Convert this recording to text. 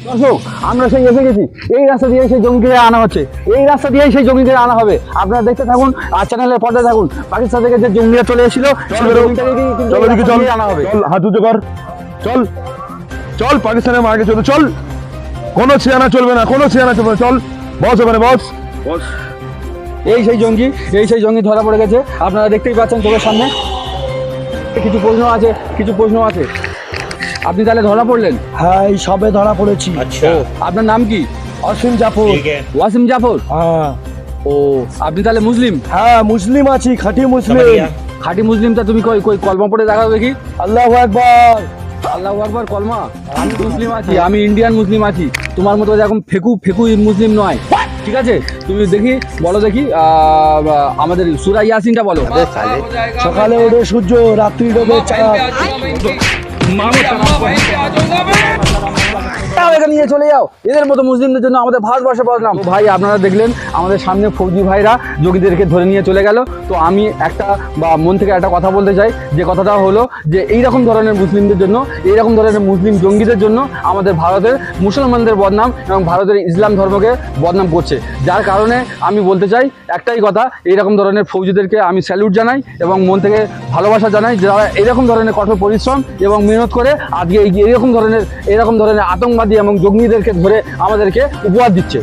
দর্শক, আমরা সেই এসে গেছি। এই রাস্তা দিয়ে সেই জঙ্গিদের আনা হচ্ছে, এই রাস্তা দিয়েই সেই জঙ্গিদের আনা হবে। আপনারা দেখতে থাকুন আর চ্যানেলের পর্দায় থাকুন। পাকিস্তান থেকে যে জঙ্গিরা চলে এসেছিল চলো দিকে চল, আনা হবে। চল হাত উঁচু কর, চল চল পাকিস্তানের মার্কে চলো, চল। কোনো ছিয়ানা চলবে না, কোনো ছিয়ানা চলবে না, চল বস ওখানে বস বস। এই সেই জঙ্গি ধরা পড়ে গেছে। আপনারা দেখতেই পাচ্ছেন চোখের সামনে। কিছু প্রশ্ন আছে, কিছু প্রশ্ন আছে। আপনি তাহলে ধরা পড়লেন? হ্যাঁ, এই সবে ধরা পড়েছি। अच्छा আপনার নাম কি? অসীম জাফর। ठीक है ওয়াসিম জাফর। হ্যাঁ ও, আপনি তাহলে মুসলিম? হ্যাঁ, মুসলিম আছি, খাঁটি समझ মুসলিম। गया খাঁটি মুসলিমটা তুমি কই কই কলমা পড়ে দেখাও দেখি। আল্লাহু আকবার। আল্লাহু আকবার কলমা। আমি মুসলিম আছি, আমি ইন্ডিয়ান মুসলিম আছি। তোমার মতো এরকম ফেকু ফেকু মুসলিম নয়, ঠিক আছে? তুমি দেখি বলো দেখি, আমাদের সূরা ইয়াসিনটা বলো। সকালে ওঠে সূর্য, রাত্রি ডোবে চাঁদ। এখানে নিয়ে চলে যাও। এদের মতো মুসলিমদের জন্য আমাদের ভারতবর্ষে বদনাম। তো ভাই, আপনারা দেখলেন আমাদের সামনে ফৌজি ভাইরা যোগীদেরকে ধরে নিয়ে চলে গেল। তো আমি একটা মন থেকে একটা কথা বলতে চাই, যে কথাটা হলো যে এইরকম ধরনের মুসলিমদের জন্য, এইরকম ধরনের মুসলিম জঙ্গিদের জন্য আমাদের ভারতের মুসলমানদের বদনাম এবং ভারতের ইসলাম ধর্মকে বদনাম করছে। যার কারণে আমি বলতে চাই একটাই কথা, এইরকম ধরনের ফৌজিদেরকে আমি স্যালুট জানাই এবং মন থেকে ভালোবাসা জানাই, যারা এরকম ধরনের কঠোর পরিশ্রম এবং মেহনত করে আজকে এরকম ধরনের আতঙ্কবাদী এবং জঙ্গিদেরকে ধরে আমাদেরকে উপহার দিচ্ছে।